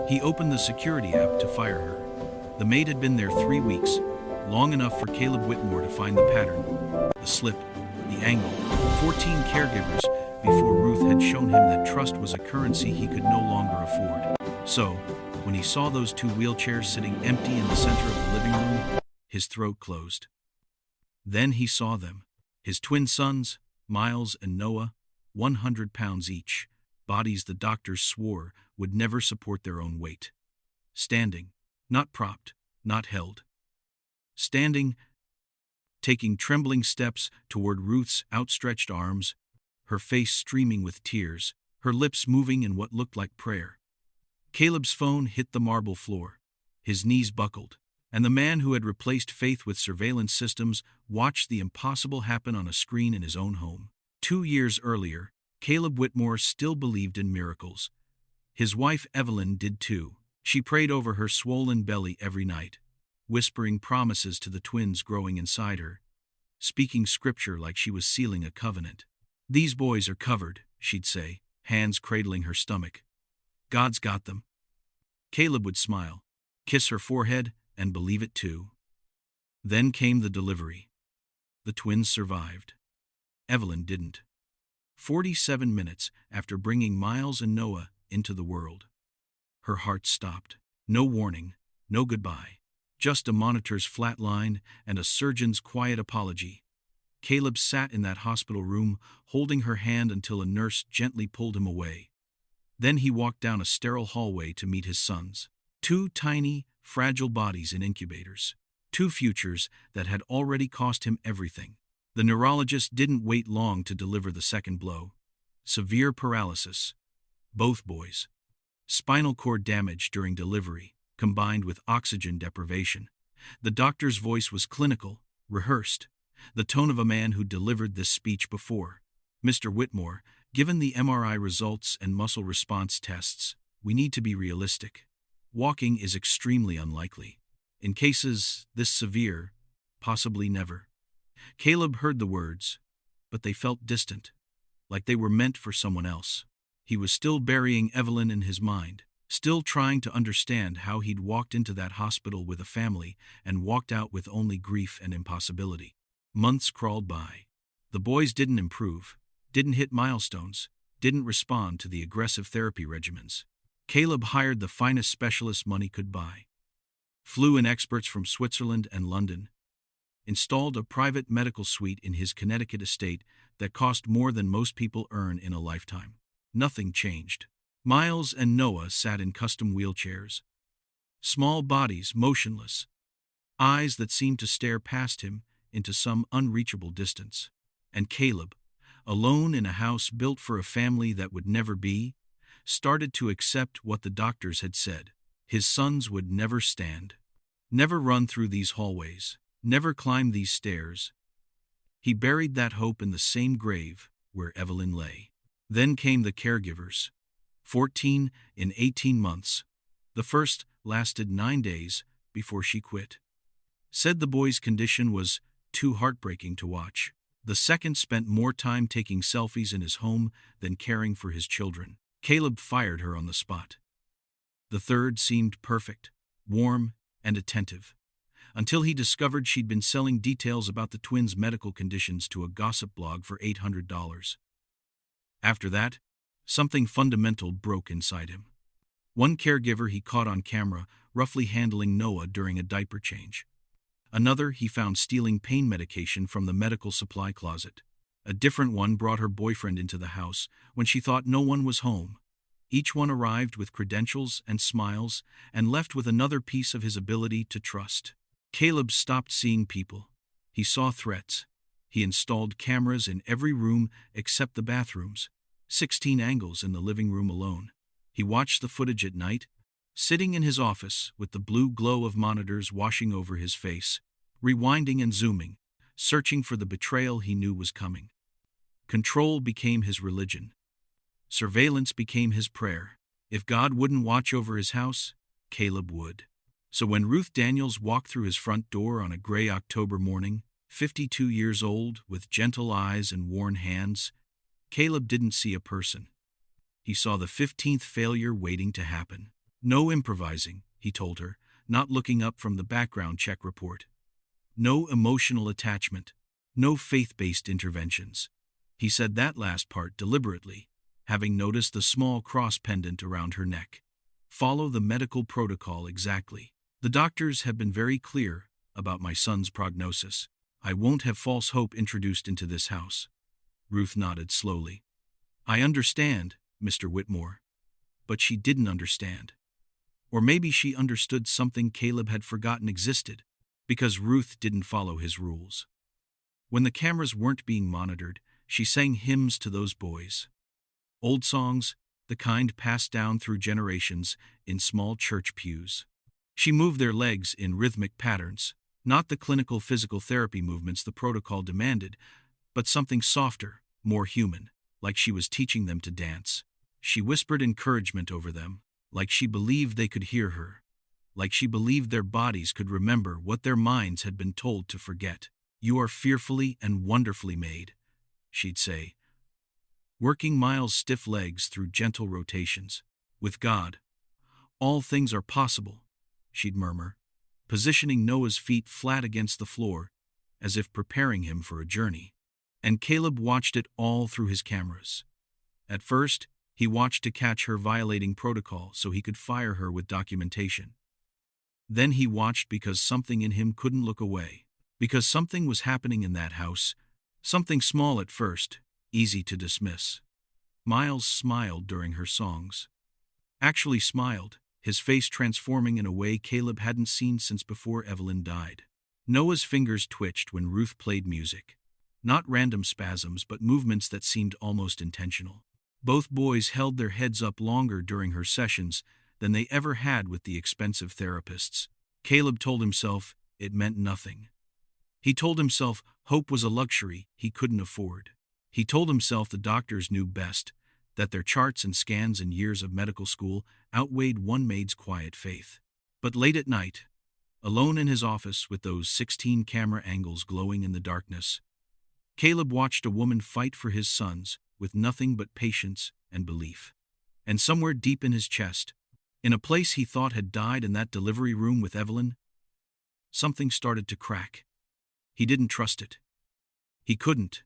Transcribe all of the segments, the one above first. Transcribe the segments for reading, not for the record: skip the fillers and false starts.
He opened the security app to fire her. The maid had been there 3 weeks, long enough for Caleb Whitmore to find the pattern, the slip, the angle, 14 caregivers before Ruth had shown him that trust was a currency he could no longer afford. So, when he saw those 2 wheelchairs sitting empty in the center of the living room, his throat closed. Then he saw them, his twin sons, Miles and Noah, 100 pounds each, bodies the doctors swore would never support their own weight. Standing, not propped, not held. Standing, taking trembling steps toward Ruth's outstretched arms, her face streaming with tears, her lips moving in what looked like prayer. Caleb's phone hit the marble floor. His knees buckled, and the man who had replaced faith with surveillance systems watched the impossible happen on a screen in his own home. 2 years earlier, Caleb Whitmore still believed in miracles. His wife Evelyn did too. She prayed over her swollen belly every night, whispering promises to the twins growing inside her, speaking scripture like she was sealing a covenant. "These boys are covered," she'd say, hands cradling her stomach. "God's got them." Caleb would smile, kiss her forehead, and believe it too. Then came the delivery. The twins survived. Evelyn didn't. 47 minutes after bringing Miles and Noah into the world. Her heart stopped. No warning, no goodbye. Just a monitor's flat line and a surgeon's quiet apology. Caleb sat in that hospital room, holding her hand until a nurse gently pulled him away. Then he walked down a sterile hallway to meet his sons. 2 tiny, fragile bodies in incubators. 2 futures that had already cost him everything. The neurologist didn't wait long to deliver the second blow. Severe paralysis. Both boys. Spinal cord damage during delivery, combined with oxygen deprivation. The doctor's voice was clinical, rehearsed, the tone of a man who delivered this speech before. "Mr. Whitmore, given the MRI results and muscle response tests, we need to be realistic. Walking is extremely unlikely. In cases this severe, possibly never." Caleb heard the words, but they felt distant, like they were meant for someone else. He was still burying Evelyn in his mind, still trying to understand how he'd walked into that hospital with a family and walked out with only grief and impossibility. Months crawled by. The boys didn't improve, didn't hit milestones, didn't respond to the aggressive therapy regimens. Caleb hired the finest specialists money could buy. Flew in experts from Switzerland and London. Installed a private medical suite in his Connecticut estate that cost more than most people earn in a lifetime. Nothing changed. Miles and Noah sat in custom wheelchairs. Small bodies, motionless. Eyes that seemed to stare past him into some unreachable distance. And Caleb, alone in a house built for a family that would never be, started to accept what the doctors had said. His sons would never stand. Never run through these hallways. Never climb these stairs. He buried that hope in the same grave where Evelyn lay. Then came the caregivers. 14 in 18 months. The first lasted 9 days before she quit. Said the boy's condition was too heartbreaking to watch. The second spent more time taking selfies in his home than caring for his children. Caleb fired her on the spot. The third seemed perfect, warm, and attentive, until he discovered she'd been selling details about the twins' medical conditions to a gossip blog for $800. After that, something fundamental broke inside him. One caregiver he caught on camera roughly handling Noah during a diaper change. Another he found stealing pain medication from the medical supply closet. A different one brought her boyfriend into the house when she thought no one was home. Each one arrived with credentials and smiles and left with another piece of his ability to trust. Caleb stopped seeing people. He saw threats. He installed cameras in every room except the bathrooms, 16 angles in the living room alone. He watched the footage at night, sitting in his office with the blue glow of monitors washing over his face, rewinding and zooming, searching for the betrayal he knew was coming. Control became his religion. Surveillance became his prayer. If God wouldn't watch over his house, Caleb would. So when Ruth Daniels walked through his front door on a gray October morning, 52 years old, with gentle eyes and worn hands, Caleb didn't see a person. He saw the 15th failure waiting to happen. No improvising, he told her, not looking up from the background check report. No emotional attachment. No faith-based interventions. He said that last part deliberately, having noticed the small cross pendant around her neck. Follow the medical protocol exactly. The doctors have been very clear about my son's prognosis. I won't have false hope introduced into this house. Ruth nodded slowly. I understand, Mr. Whitmore. But she didn't understand. Or maybe she understood something Caleb had forgotten existed, because Ruth didn't follow his rules. When the cameras weren't being monitored, she sang hymns to those boys. Old songs, the kind passed down through generations in small church pews. She moved their legs in rhythmic patterns, not the clinical physical therapy movements the protocol demanded, but something softer, more human, like she was teaching them to dance. She whispered encouragement over them, like she believed they could hear her, like she believed their bodies could remember what their minds had been told to forget. You are fearfully and wonderfully made, she'd say, working Miles' stiff legs through gentle rotations. With God, all things are possible, she'd murmur, positioning Noah's feet flat against the floor, as if preparing him for a journey. And Caleb watched it all through his cameras. At first, he watched to catch her violating protocol so he could fire her with documentation. Then he watched because something in him couldn't look away. Because something was happening in that house, something small at first, easy to dismiss. Miles smiled during her songs. Actually smiled, his face transforming in a way Caleb hadn't seen since before Evelyn died. Noah's fingers twitched when Ruth played music. Not random spasms, but movements that seemed almost intentional. Both boys held their heads up longer during her sessions than they ever had with the expensive therapists. Caleb told himself it meant nothing. He told himself hope was a luxury he couldn't afford. He told himself the doctors knew best, that their charts and scans and years of medical school outweighed one maid's quiet faith. But late at night, alone in his office with those 16 camera angles glowing in the darkness, Caleb watched a woman fight for his sons with nothing but patience and belief. And somewhere deep in his chest, in a place he thought had died in that delivery room with Evelyn, something started to crack. He didn't trust it. He couldn't.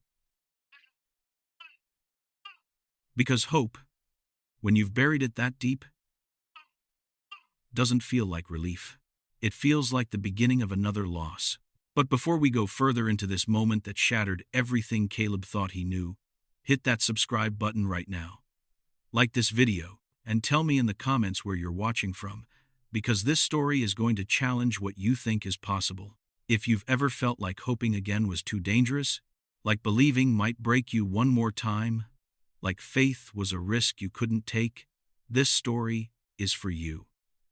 Because hope, when you've buried it that deep, doesn't feel like relief. It feels like the beginning of another loss. But before we go further into this moment that shattered everything Caleb thought he knew, hit that subscribe button right now. Like this video, and tell me in the comments where you're watching from, because this story is going to challenge what you think is possible. If you've ever felt like hoping again was too dangerous, like believing might break you one more time, like faith was a risk you couldn't take, this story is for you.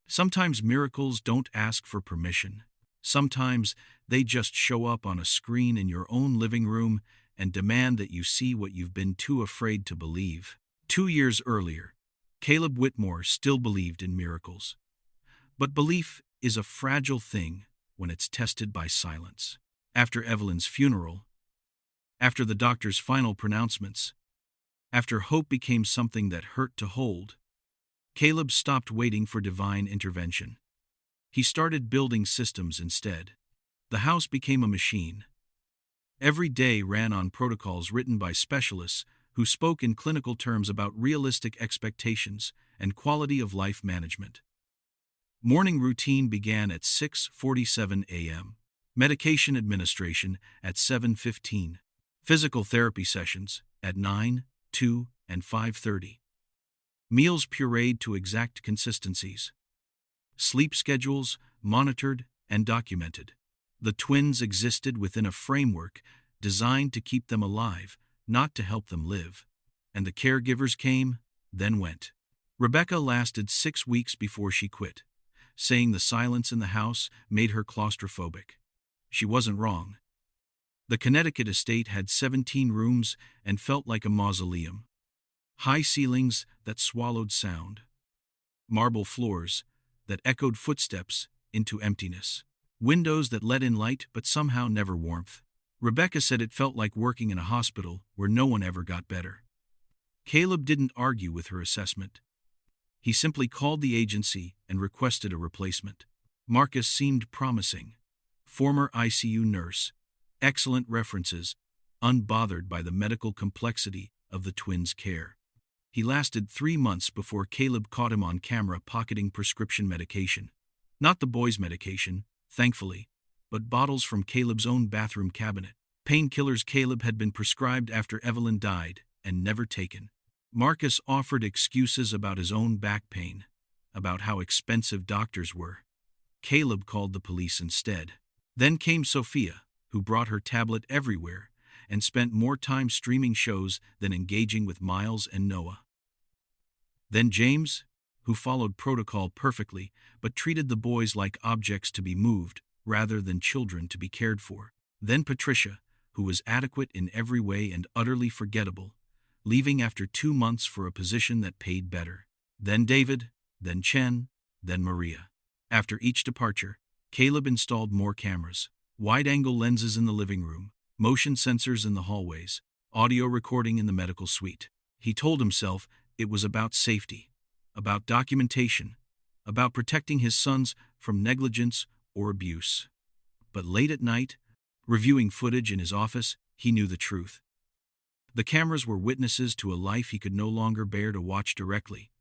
Sometimes miracles don't ask for permission. Sometimes they just show up on a screen in your own living room and demand that you see what you've been too afraid to believe. 2 years earlier, Caleb Whitmore still believed in miracles. But belief is a fragile thing when it's tested by silence. After Evelyn's funeral, after the doctor's final pronouncements, after hope became something that hurt to hold, Caleb stopped waiting for divine intervention. He started building systems instead. The house became a machine. Every day ran on protocols written by specialists who spoke in clinical terms about realistic expectations and quality of life management. Morning routine began at 6:47 a.m., medication administration at 7:15, physical therapy sessions at 9, 2, and 5:30. Meals pureed to exact consistencies. Sleep schedules monitored and documented. The twins existed within a framework designed to keep them alive, not to help them live. And the caregivers came, then went. Rebecca lasted 6 weeks before she quit, saying the silence in the house made her claustrophobic. She wasn't wrong. The Connecticut estate had 17 rooms and felt like a mausoleum. High ceilings that swallowed sound. Marble floors that echoed footsteps into emptiness. Windows that let in light but somehow never warmth. Rebecca said it felt like working in a hospital where no one ever got better. Caleb didn't argue with her assessment. He simply called the agency and requested a replacement. Marcus seemed promising. Former ICU nurse, excellent references, unbothered by the medical complexity of the twins' care. He lasted 3 months before Caleb caught him on camera pocketing prescription medication. Not the boy's medication, thankfully, but bottles from Caleb's own bathroom cabinet. Painkillers Caleb had been prescribed after Evelyn died and never taken. Marcus offered excuses about his own back pain, about how expensive doctors were. Caleb called the police instead. Then came Sophia, who brought her tablet everywhere and spent more time streaming shows than engaging with Miles and Noah. Then James, who followed protocol perfectly but treated the boys like objects to be moved rather than children to be cared for. Then Patricia, who was adequate in every way and utterly forgettable, leaving after 2 months for a position that paid better. Then David, then Chen, then Maria. After each departure, Caleb installed more cameras, wide-angle lenses in the living room, motion sensors in the hallways, audio recording in the medical suite. He told himself it was about safety, about documentation, about protecting his sons from negligence or abuse. But late at night, reviewing footage in his office, he knew the truth. The cameras were witnesses to a life he could no longer bear to watch directly.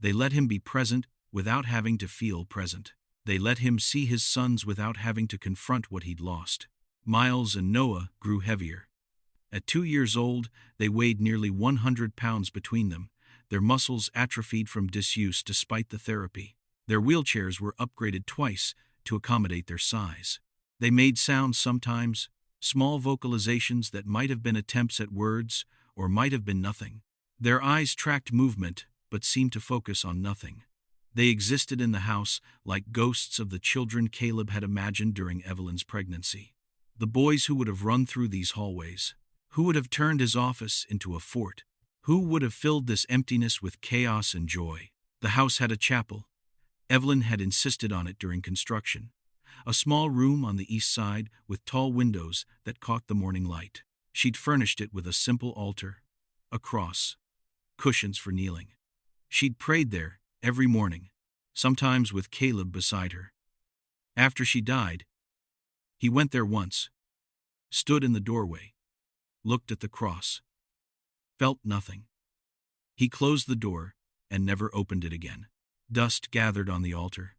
They let him be present without having to feel present. They let him see his sons without having to confront what he'd lost. Miles and Noah grew heavier. At 2 years old, they weighed nearly 100 pounds between them. Their muscles atrophied from disuse despite the therapy. Their wheelchairs were upgraded twice to accommodate their size. They made sounds sometimes, small vocalizations that might have been attempts at words or might have been nothing. Their eyes tracked movement but seemed to focus on nothing. They existed in the house like ghosts of the children Caleb had imagined during Evelyn's pregnancy. The boys who would have run through these hallways, who would have turned his office into a fort, who would have filled this emptiness with chaos and joy. The house had a chapel. Evelyn had insisted on it during construction. A small room on the east side with tall windows that caught the morning light. She'd furnished it with a simple altar, a cross, cushions for kneeling. She'd prayed there every morning, sometimes with Caleb beside her. After she died, he went there once, stood in the doorway, looked at the cross, felt nothing. He closed the door and never opened it again. Dust gathered on the altar.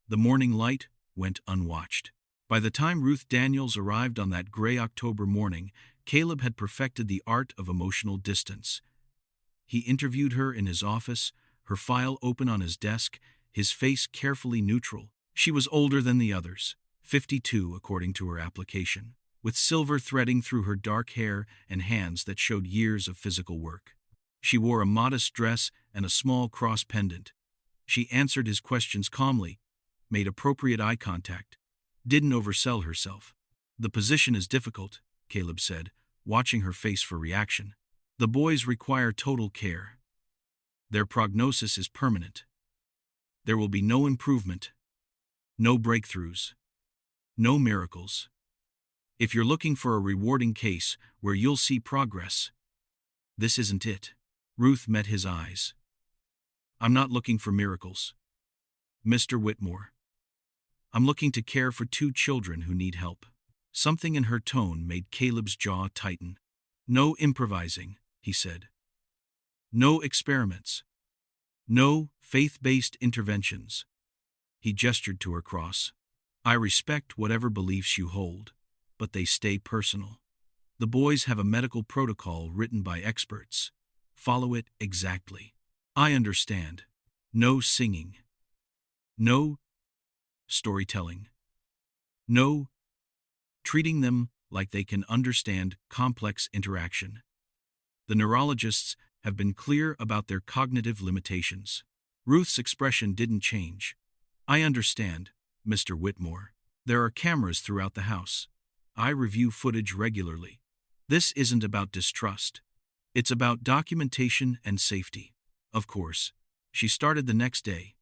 The morning light went unwatched. By the time Ruth Daniels arrived on that gray October morning, Caleb had perfected the art of emotional distance. He interviewed her in his office, her file open on his desk, his face carefully neutral. She was older than the others, 52 according to her application, with silver threading through her dark hair and hands that showed years of physical work. She wore a modest dress and a small cross pendant. She answered his questions calmly, made appropriate eye contact, didn't oversell herself. "The position is difficult," Caleb said, watching her face for reaction. "The boys require total care. Their prognosis is permanent. There will be no improvement, no breakthroughs, no miracles. If you're looking for a rewarding case where you'll see progress, this isn't it." Ruth met his eyes. "I'm not looking for miracles, Mr. Whitmore. I'm looking to care for 2 children who need help." Something in her tone made Caleb's jaw tighten. "No improvising," he said. "No experiments. No faith-based interventions." He gestured to her cross. "I respect whatever beliefs you hold, but they stay personal. The boys have a medical protocol written by experts. Follow it exactly. I understand. No singing. No storytelling. No treating them like they can understand complex interaction. The neurologists have been clear about their cognitive limitations." Ruth's expression didn't change. "I understand, Mr. Whitmore. There are cameras throughout the house. I review footage regularly. This isn't about distrust. It's about documentation and safety." Of course, she started the next day.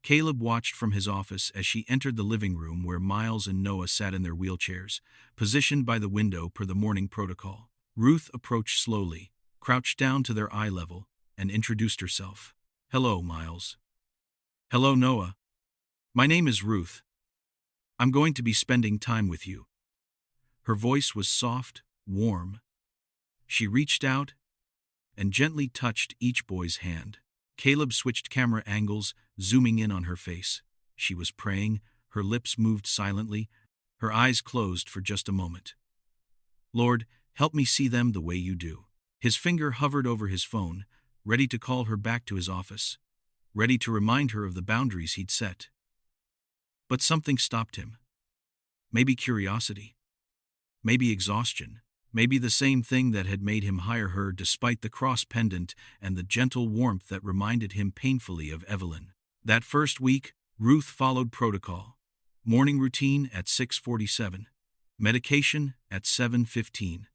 Caleb watched from his office as she entered the living room where Miles and Noah sat in their wheelchairs, positioned by the window per the morning protocol. Ruth approached slowly, crouched down to their eye level, and introduced herself. Hello, Miles. Hello, Noah. My name is Ruth. I'm going to be spending time with you. Her voice was soft, warm. She reached out and gently touched each boy's hand. Caleb switched camera angles, zooming in on her face. She was praying, her lips moved silently, her eyes closed for just a moment. Lord, help me see them the way you do. His finger hovered over his phone, ready to call her back to his office, ready to remind her of the boundaries he'd set. But something stopped him. Maybe curiosity. Maybe exhaustion. Maybe the same thing that had made him hire her despite the cross pendant and the gentle warmth that reminded him painfully of Evelyn. That first week, Ruth followed protocol. Morning routine at 6:47. Medication at 7:15.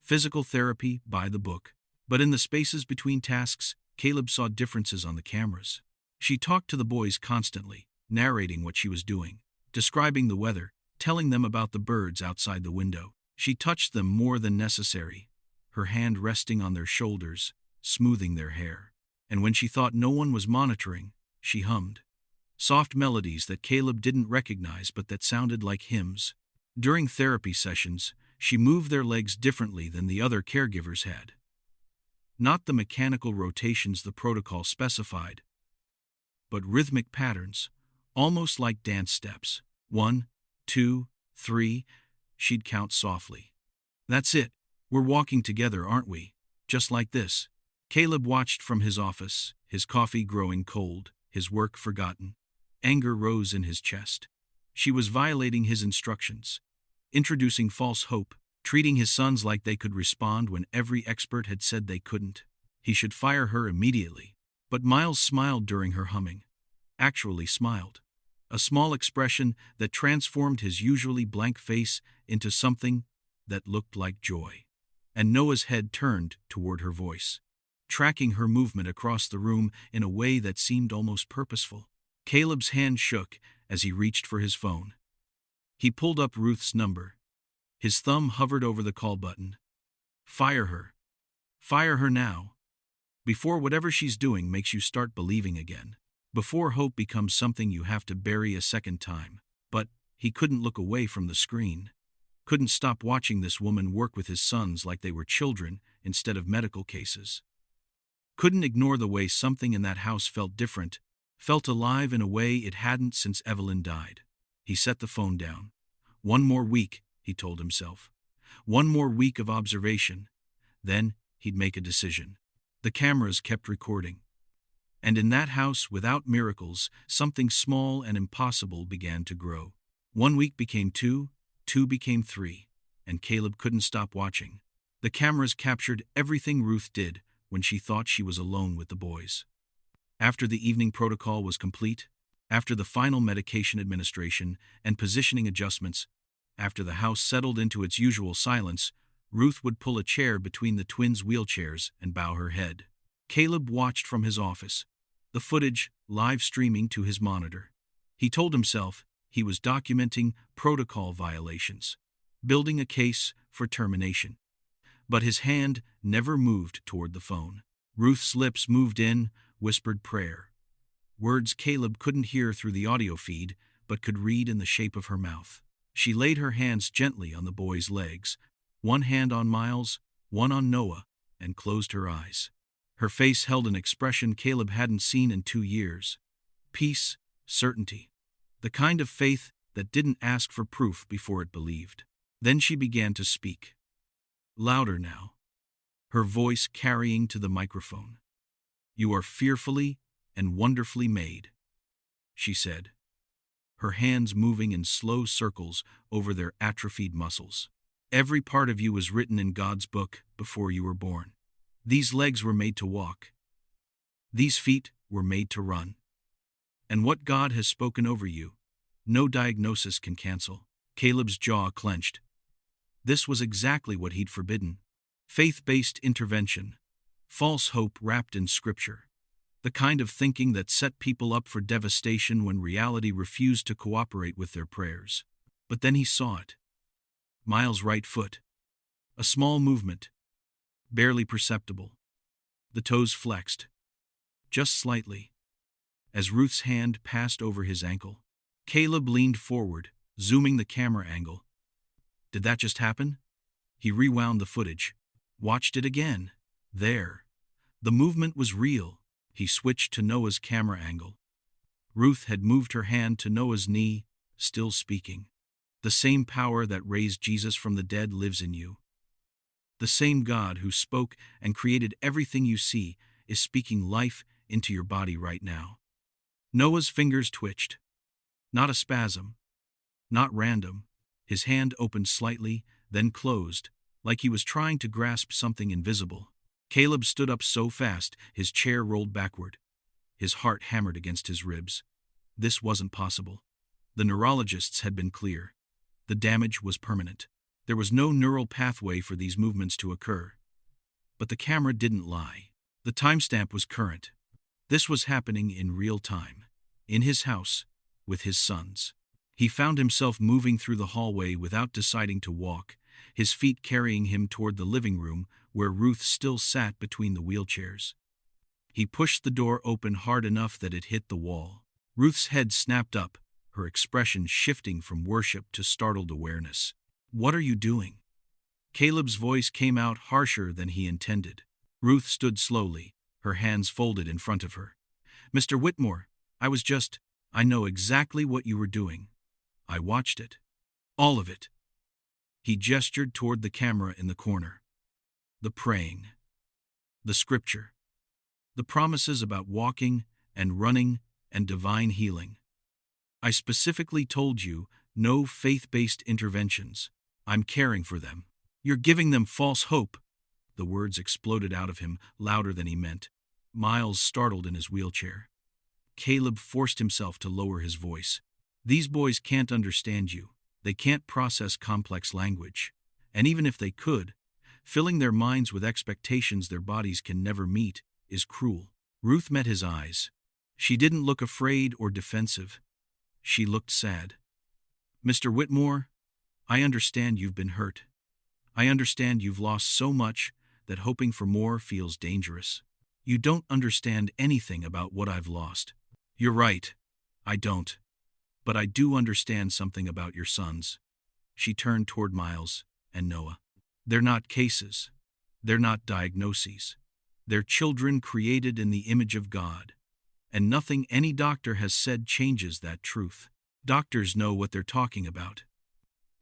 Physical therapy by the book. But in the spaces between tasks, Caleb saw differences on the cameras. She talked to the boys constantly, narrating what she was doing, describing the weather, telling them about the birds outside the window. She touched them more than necessary, her hand resting on their shoulders, smoothing their hair. And when she thought no one was monitoring, she hummed. Soft melodies that Caleb didn't recognize but that sounded like hymns. During therapy sessions, she moved their legs differently than the other caregivers had. Not the mechanical rotations the protocol specified, but rhythmic patterns, almost like dance steps. 1, 2, 3, she'd count softly. That's it. We're walking together, aren't we? Just like this. Caleb watched from his office, his coffee growing cold, his work forgotten. Anger rose in his chest. She was violating his instructions, introducing false hope, treating his sons like they could respond when every expert had said they couldn't. He should fire her immediately. But Miles smiled during her humming. Actually smiled. A small expression that transformed his usually blank face into something that looked like joy. And Noah's head turned toward her voice, tracking her movement across the room in a way that seemed almost purposeful. Caleb's hand shook as he reached for his phone. He pulled up Ruth's number. His thumb hovered over the call button. Fire her. Fire her now. Before whatever she's doing makes you start believing again. Before hope becomes something you have to bury a second time. But he couldn't look away from the screen. Couldn't stop watching this woman work with his sons like they were children instead of medical cases. Couldn't ignore the way something in that house felt different, felt alive in a way it hadn't since Evelyn died. He set the phone down. One more week, he told himself. One more week of observation. Then he'd make a decision. The cameras kept recording. And in that house, without miracles, something small and impossible began to grow. 1 week became 2, 2 became 3, and Caleb couldn't stop watching. The cameras captured everything Ruth did when she thought she was alone with the boys. After the evening protocol was complete, after the final medication administration and positioning adjustments, after the house settled into its usual silence, Ruth would pull a chair between the twins' wheelchairs and bow her head. Caleb watched from his office, the footage live streaming to his monitor. He told himself he was documenting protocol violations, building a case for termination. But his hand never moved toward the phone. Ruth's lips moved in, whispered prayer. Words Caleb couldn't hear through the audio feed, but could read in the shape of her mouth. She laid her hands gently on the boy's legs, one hand on Miles, one on Noah, and closed her eyes. Her face held an expression Caleb hadn't seen in 2 years. Peace, certainty. The kind of faith that didn't ask for proof before it believed. Then she began to speak. Louder now, her voice carrying to the microphone. You are fearfully and wonderfully made, she said, her hands moving in slow circles over their atrophied muscles. Every part of you was written in God's book before you were born. These legs were made to walk. These feet were made to run. And what God has spoken over you, no diagnosis can cancel. Caleb's jaw clenched. This was exactly what he'd forbidden. Faith-based intervention. False hope wrapped in scripture. The kind of thinking that set people up for devastation when reality refused to cooperate with their prayers. But then he saw it. Miles' right foot. A small movement. Barely perceptible. The toes flexed. just slightly. As Ruth's hand passed over his ankle, Caleb leaned forward, zooming the camera angle. Did that just happen? He rewound the footage, watched it again. There. The movement was real. He switched to Noah's camera angle. Ruth had moved her hand to Noah's knee, still speaking. The same power that raised Jesus from the dead lives in you. The same God who spoke and created everything you see is speaking life into your body right now. Noah's fingers twitched. Not a spasm. Not random. His hand opened slightly, then closed, like he was trying to grasp something invisible. Caleb stood up so fast, his chair rolled backward. His heart hammered against his ribs. This wasn't possible. The neurologists had been clear. The damage was permanent. There was no neural pathway for these movements to occur. But the camera didn't lie. The timestamp was current. This was happening in real time. In his house, with his sons. He found himself moving through the hallway without deciding to walk, his feet carrying him toward the living room where Ruth still sat between the wheelchairs. He pushed the door open hard enough that it hit the wall. Ruth's head snapped up, her expression shifting from worship to startled awareness. "What are you doing?" Caleb's voice came out harsher than he intended. Ruth stood slowly, her hands folded in front of her. "Mr. Whitmore, I know exactly what you were doing. I watched it. All of it." He gestured toward the camera in the corner. The praying. The scripture. The promises about walking and running and divine healing. "I specifically told you, no faith-based interventions. I'm caring for them. You're giving them false hope." The words exploded out of him, louder than he meant. Miles startled in his wheelchair. Caleb forced himself to lower his voice. "These boys can't understand you. They can't process complex language. And even if they could, filling their minds with expectations their bodies can never meet is cruel." Ruth met his eyes. She didn't look afraid or defensive. She looked sad. "Mr. Whitmore, I understand you've been hurt. I understand you've lost so much that hoping for more feels dangerous. You don't understand anything about what I've lost. You're right, I don't. But I do understand something about your sons." She turned toward Miles and Noah. "They're not cases. They're not diagnoses. They're children created in the image of God. And nothing any doctor has said changes that truth. Doctors know what they're talking about.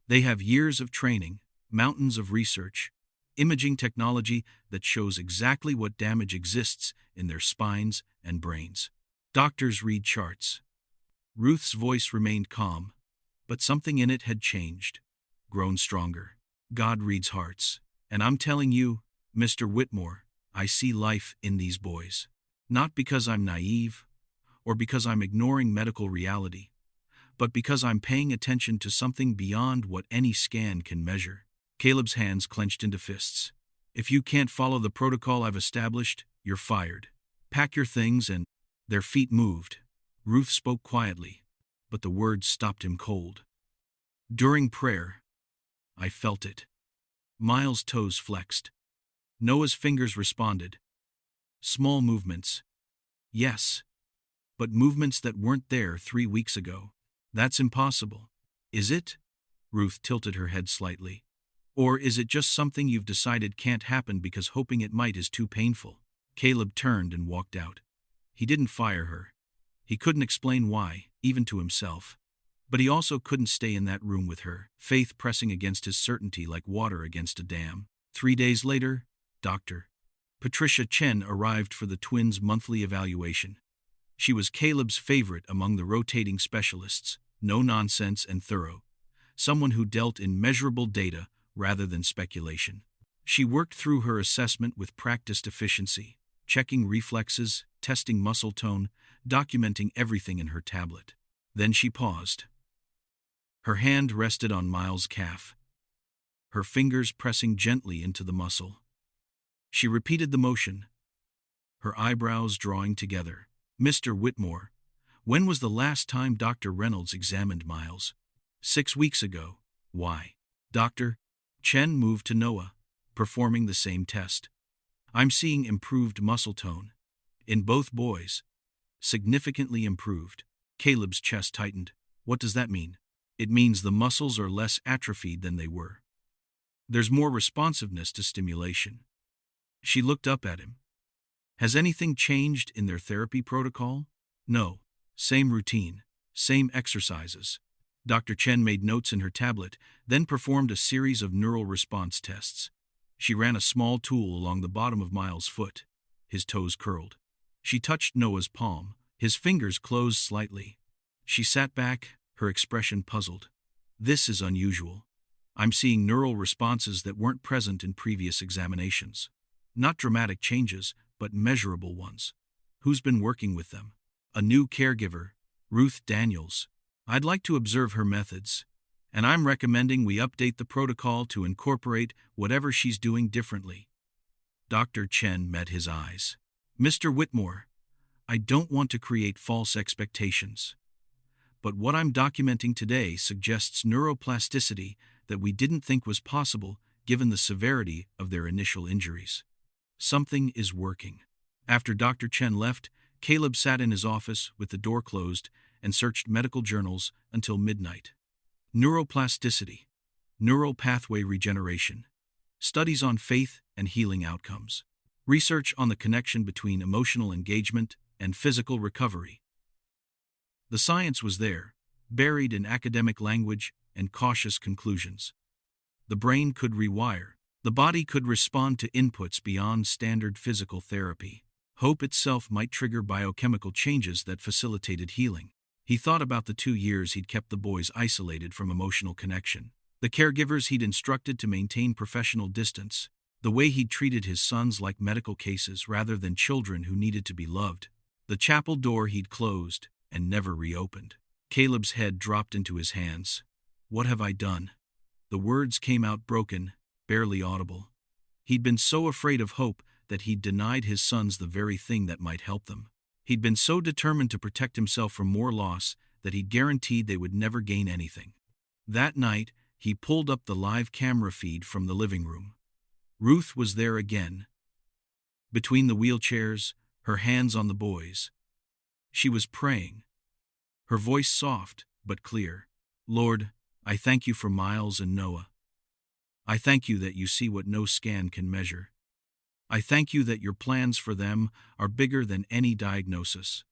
They have years of training, mountains of research, imaging technology that shows exactly what damage exists in their spines and brains. Doctors read charts." Ruth's voice remained calm, but something in it had changed, grown stronger. "God reads hearts. And I'm telling you, Mr. Whitmore, I see life in these boys. Not because I'm naive, or because I'm ignoring medical reality, but because I'm paying attention to something beyond what any scan can measure." Caleb's hands clenched into fists. "If you can't follow the protocol I've established, you're fired. Pack your things and—" Their feet moved. Ruth spoke quietly, but the words stopped him cold. "During prayer, I felt it." Miles' toes flexed. Noah's fingers responded. Small movements. Yes, but movements that weren't there 3 weeks ago. "That's impossible. Is it?" Ruth tilted her head slightly. "Or is it just something you've decided can't happen because hoping it might is too painful?" Caleb turned and walked out. He didn't fire her. He couldn't explain why, even to himself. But he also couldn't stay in that room with her, faith pressing against his certainty like water against a dam. 3 days later, Dr. Patricia Chen arrived for the twins' monthly evaluation. She was Caleb's favorite among the rotating specialists, no nonsense and thorough, someone who dealt in measurable data rather than speculation. She worked through her assessment with practiced efficiency, checking reflexes, testing muscle tone, documenting everything in her tablet. Then she paused. Her hand rested on Miles' calf, her fingers pressing gently into the muscle. She repeated the motion, her eyebrows drawing together. "Mr. Whitmore, when was the last time Dr. Reynolds examined Miles?" 6 weeks ago. "Why?" "Doctor." Chen moved to Noah, performing the same test. "I'm seeing improved muscle tone. In both boys, significantly improved. Caleb's chest tightened. What does that mean? It means the muscles are less atrophied than they were. There's more responsiveness to stimulation. She looked up at him. Has anything changed in their therapy protocol? No. Same routine, same exercises. Dr. Chen made notes in her tablet, then performed a series of neural response tests. She ran a small tool along the bottom of Miles' foot. His toes curled. She touched Noah's palm. His fingers closed slightly. She sat back, her expression puzzled. This is unusual. I'm seeing neural responses that weren't present in previous examinations. Not dramatic changes, but measurable ones. Who's been working with them? A new caregiver, Ruth Daniels. I'd like to observe her methods, and I'm recommending we update the protocol to incorporate whatever she's doing differently. Dr. Chen met his eyes. Mr. Whitmore, I don't want to create false expectations, but what I'm documenting today suggests neuroplasticity that we didn't think was possible given the severity of their initial injuries. Something is working. After Dr. Chen left, Caleb sat in his office with the door closed and searched medical journals until midnight. Neuroplasticity, neural pathway regeneration, studies on faith and healing outcomes, research on the connection between emotional engagement and physical recovery. The science was there, buried in academic language and cautious conclusions. The brain could rewire. The body could respond to inputs beyond standard physical therapy. Hope itself might trigger biochemical changes that facilitated healing. He thought about the 2 years he'd kept the boys isolated from emotional connection, the caregivers he'd instructed to maintain professional distance, the way he'd treated his sons like medical cases rather than children who needed to be loved, the chapel door he'd closed and never reopened. Caleb's head dropped into his hands. What have I done? The words came out broken, barely audible. He'd been so afraid of hope that he'd denied his sons the very thing that might help them. He'd been so determined to protect himself from more loss that he'd guaranteed they would never gain anything. That night, he pulled up the live camera feed from the living room. Ruth was there again. Between the wheelchairs, her hands on the boys. She was praying. Her voice soft, but clear. Lord, I thank you for Miles and Noah. I thank you that you see what no scan can measure. I thank you that your plans for them are bigger than any diagnosis.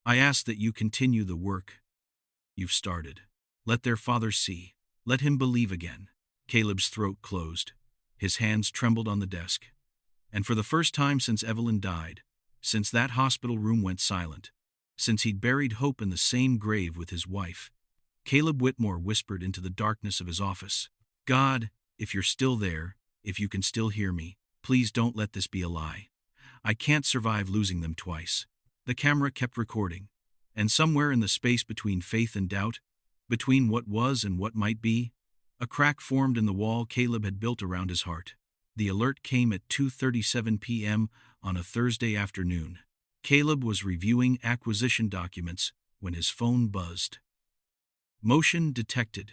I ask that you continue the work you've started. Let their father see. Let him believe again. Caleb's throat closed. His hands trembled on the desk. And for the first time since Evelyn died, since that hospital room went silent, since he'd buried hope in the same grave with his wife, Caleb Whitmore whispered into the darkness of his office, God, if you're still there, if you can still hear me, please don't let this be a lie. I can't survive losing them twice. The camera kept recording, and somewhere in the space between faith and doubt, between what was and what might be, a crack formed in the wall Caleb had built around his heart. The alert came at 2:37 p.m. on a Thursday afternoon. Caleb was reviewing acquisition documents when his phone buzzed. Motion detected.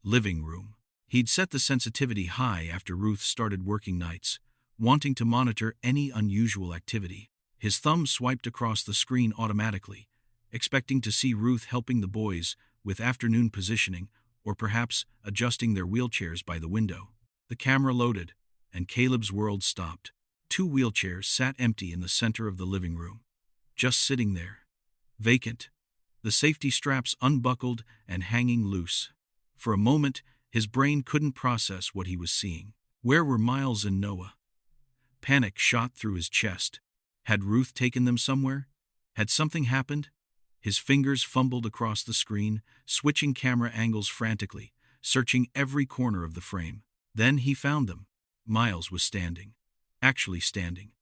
Living room. He'd set the sensitivity high after Ruth started working nights, wanting to monitor any unusual activity. His thumb swiped across the screen automatically, expecting to see Ruth helping the boys with afternoon positioning or perhaps adjusting their wheelchairs by the window. The camera loaded, and Caleb's world stopped. 2 wheelchairs sat empty in the center of the living room, just sitting there, vacant, the safety straps unbuckled and hanging loose. For a moment, his brain couldn't process what he was seeing. Where were Miles and Noah? Panic shot through his chest. Had Ruth taken them somewhere? Had something happened? His fingers fumbled across the screen, switching camera angles frantically, searching every corner of the frame. Then he found them. Miles was standing. Actually standing.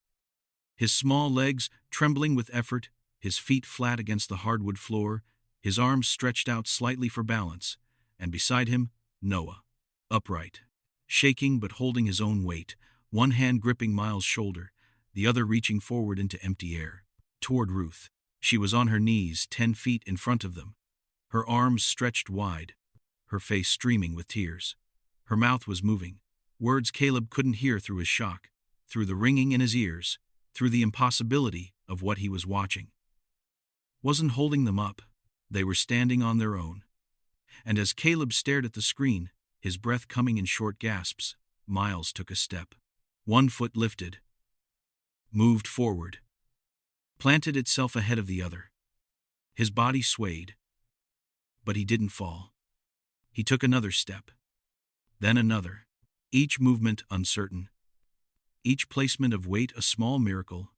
His small legs trembling with effort, his feet flat against the hardwood floor, his arms stretched out slightly for balance, and beside him, Noah. Upright. Shaking but holding his own weight, one hand gripping Miles' shoulder, the other reaching forward into empty air. Toward Ruth. She was on her knees 10 feet in front of them. Her arms stretched wide, her face streaming with tears. Her mouth was moving. Words Caleb couldn't hear through his shock, through the ringing in his ears, through the impossibility of what he was watching. Wasn't holding them up. They were standing on their own. And as Caleb stared at the screen, his breath coming in short gasps, Miles took a step. One foot lifted, moved forward, planted itself ahead of the other. His body swayed, but he didn't fall. He took another step, then another, each movement uncertain, each placement of weight a small miracle,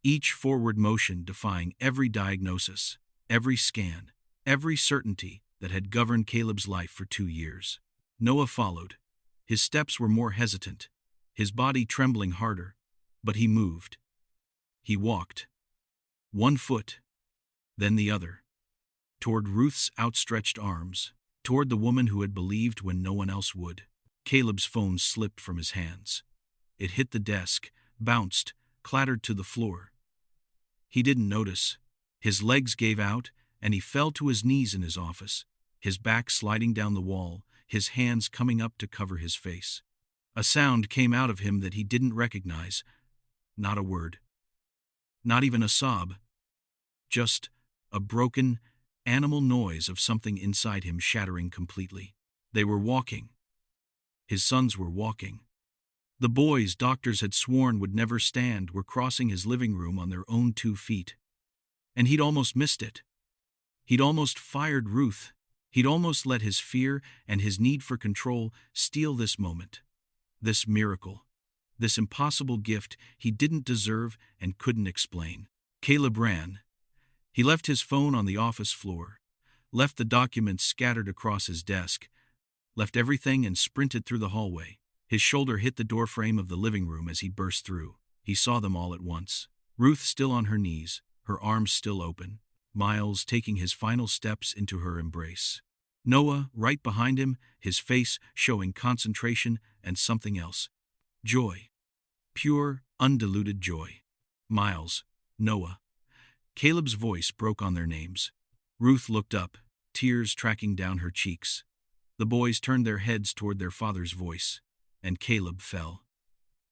each forward motion defying every diagnosis, every scan, every certainty that had governed Caleb's life for 2 years. Noah followed. His steps were more hesitant, his body trembling harder, but he moved. He walked. One foot, then the other, toward Ruth's outstretched arms, toward the woman who had believed when no one else would. Caleb's phone slipped from his hands. It hit the desk, bounced, clattered to the floor. He didn't notice. His legs gave out, and he fell to his knees in his office, his back sliding down the wall, his hands coming up to cover his face. A sound came out of him that he didn't recognize. Not a word. Not even a sob. Just a broken, animal noise of something inside him shattering completely. They were walking. His sons were walking. The boys doctors had sworn would never stand were crossing his living room on their own 2 feet. And he'd almost missed it. He'd almost fired Ruth. He'd almost let his fear and his need for control steal this moment, this miracle, this impossible gift he didn't deserve and couldn't explain. Caleb ran. He left his phone on the office floor, left the documents scattered across his desk, left everything and sprinted through the hallway. His shoulder hit the doorframe of the living room as he burst through. He saw them all at once. Ruth still on her knees, her arms still open. Miles taking his final steps into her embrace. Noah right behind him, his face showing concentration and something else. Joy. Pure, undiluted joy. Miles, Noah. Caleb's voice broke on their names. Ruth looked up, tears tracking down her cheeks. The boys turned their heads toward their father's voice, and Caleb fell.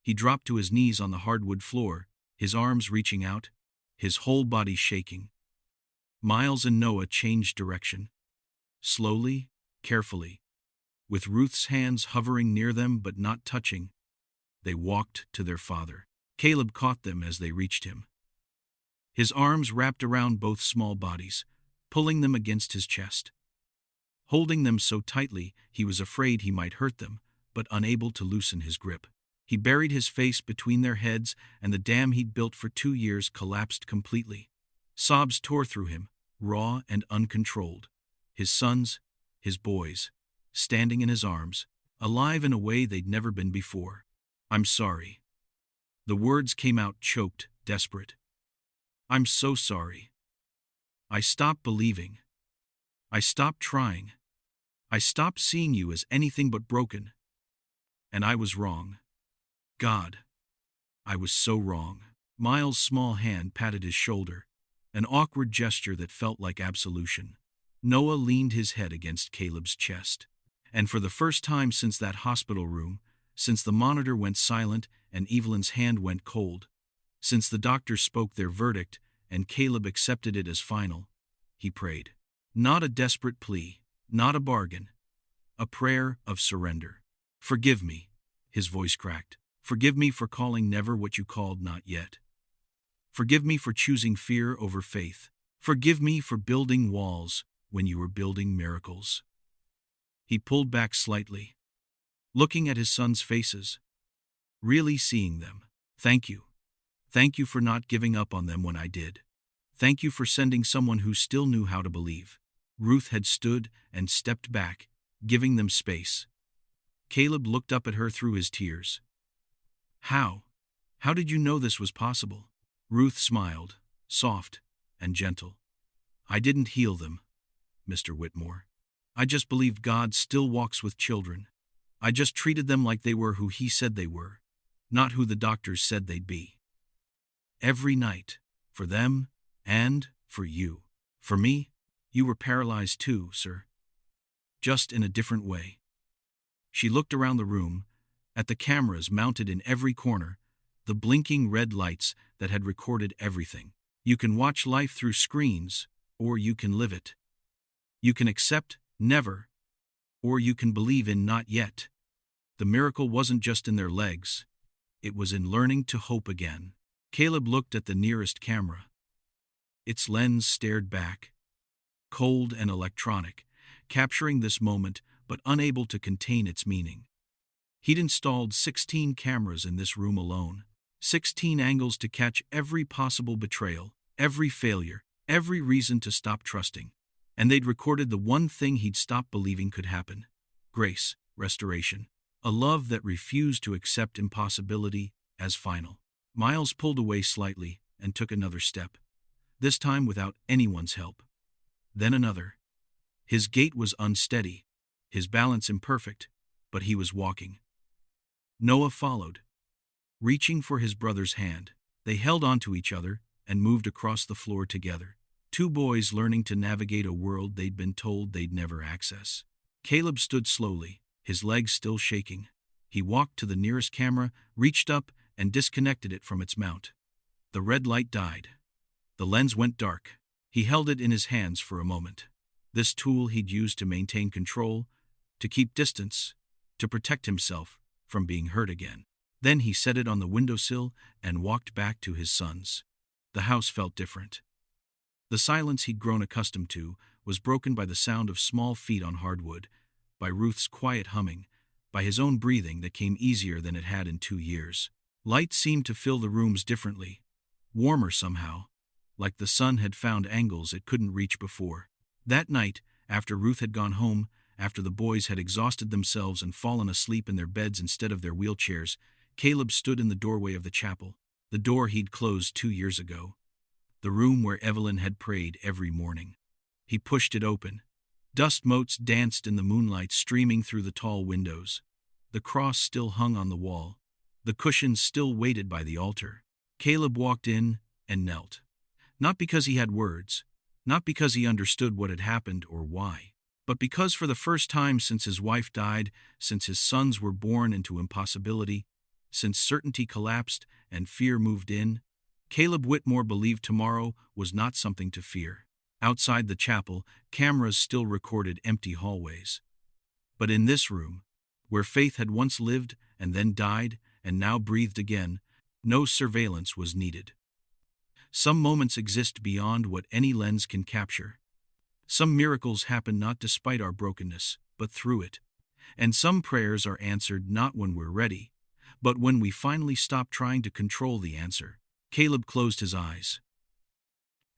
He dropped to his knees on the hardwood floor, his arms reaching out, his whole body shaking. Miles and Noah changed direction. Slowly, carefully, with Ruth's hands hovering near them but not touching, they walked to their father. Caleb caught them as they reached him. His arms wrapped around both small bodies, pulling them against his chest. Holding them so tightly, he was afraid he might hurt them, but unable to loosen his grip. He buried his face between their heads, and the dam he'd built for 2 years collapsed completely. Sobs tore through him, raw and uncontrolled. His sons, his boys, standing in his arms, alive in a way they'd never been before. I'm sorry. The words came out choked, desperate. I'm so sorry. I stopped believing. I stopped trying. I stopped seeing you as anything but broken. And I was wrong. God, I was so wrong. Miles' small hand patted his shoulder, an awkward gesture that felt like absolution. Noah leaned his head against Caleb's chest. And for the first time since that hospital room, since the monitor went silent and Evelyn's hand went cold, since the doctors spoke their verdict and Caleb accepted it as final, he prayed. Not a desperate plea, not a bargain, a prayer of surrender. Forgive me, his voice cracked. Forgive me for calling never what you called not yet. Forgive me for choosing fear over faith. Forgive me for building walls when you were building miracles. He pulled back slightly, looking at his sons' faces, really seeing them. Thank you. Thank you for not giving up on them when I did. Thank you for sending someone who still knew how to believe. Ruth had stood and stepped back, giving them space. Caleb looked up at her through his tears. How? How did you know this was possible? Ruth smiled, soft and gentle. I didn't heal them, Mr. Whitmore. I just believed God still walks with children. I just treated them like they were who He said they were, not who the doctors said they'd be. Every night, for them and for you. For me, you were paralyzed too, sir. Just in a different way. She looked around the room, at the cameras mounted in every corner, the blinking red lights that had recorded everything. You can watch life through screens, or you can live it. You can accept never, or you can believe in not yet. The miracle wasn't just in their legs. It was in learning to hope again. Caleb looked at the nearest camera. Its lens stared back, cold and electronic, capturing this moment but unable to contain its meaning. He'd installed 16 cameras in this room alone, 16 angles to catch every possible betrayal, every failure, every reason to stop trusting. And they'd recorded the one thing he'd stopped believing could happen: grace, restoration, a love that refused to accept impossibility as final. Miles pulled away slightly and took another step, this time without anyone's help. Then another. His gait was unsteady, his balance imperfect, but he was walking. Noah followed, reaching for his brother's hand. They held onto each other and moved across the floor together. Two boys learning to navigate a world they'd been told they'd never access. Caleb stood slowly, his legs still shaking. He walked to the nearest camera, reached up, and disconnected it from its mount. The red light died. The lens went dark. He held it in his hands for a moment. This tool he'd used to maintain control, to keep distance, to protect himself from being hurt again. Then he set it on the windowsill and walked back to his sons. The house felt different. The silence he'd grown accustomed to was broken by the sound of small feet on hardwood, by Ruth's quiet humming, by his own breathing that came easier than it had in 2 years. Light seemed to fill the rooms differently, warmer somehow, like the sun had found angles it couldn't reach before. That night, after Ruth had gone home, after the boys had exhausted themselves and fallen asleep in their beds instead of their wheelchairs, Caleb stood in the doorway of the chapel, the door he'd closed 2 years ago. The room where Evelyn had prayed every morning. He pushed it open. Dust motes danced in the moonlight streaming through the tall windows. The cross still hung on the wall. The cushions still waited by the altar. Caleb walked in and knelt. Not because he had words, not because he understood what had happened or why, but because for the first time since his wife died, since his sons were born into impossibility, since certainty collapsed and fear moved in, Caleb Whitmore believed tomorrow was not something to fear. Outside the chapel, cameras still recorded empty hallways. But in this room, where faith had once lived and then died and now breathed again, no surveillance was needed. Some moments exist beyond what any lens can capture. Some miracles happen not despite our brokenness, but through it. And some prayers are answered not when we're ready, but when we finally stop trying to control the answer. Caleb closed his eyes.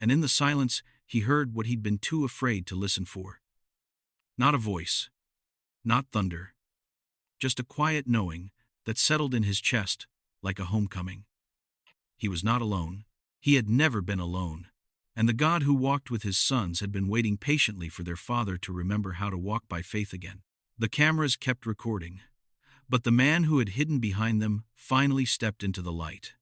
And in the silence, he heard what he'd been too afraid to listen for. Not a voice, not thunder, just a quiet knowing that settled in his chest like a homecoming. He was not alone. He had never been alone. And the God who walked with his sons had been waiting patiently for their father to remember how to walk by faith again. The cameras kept recording, but the man who had hidden behind them finally stepped into the light.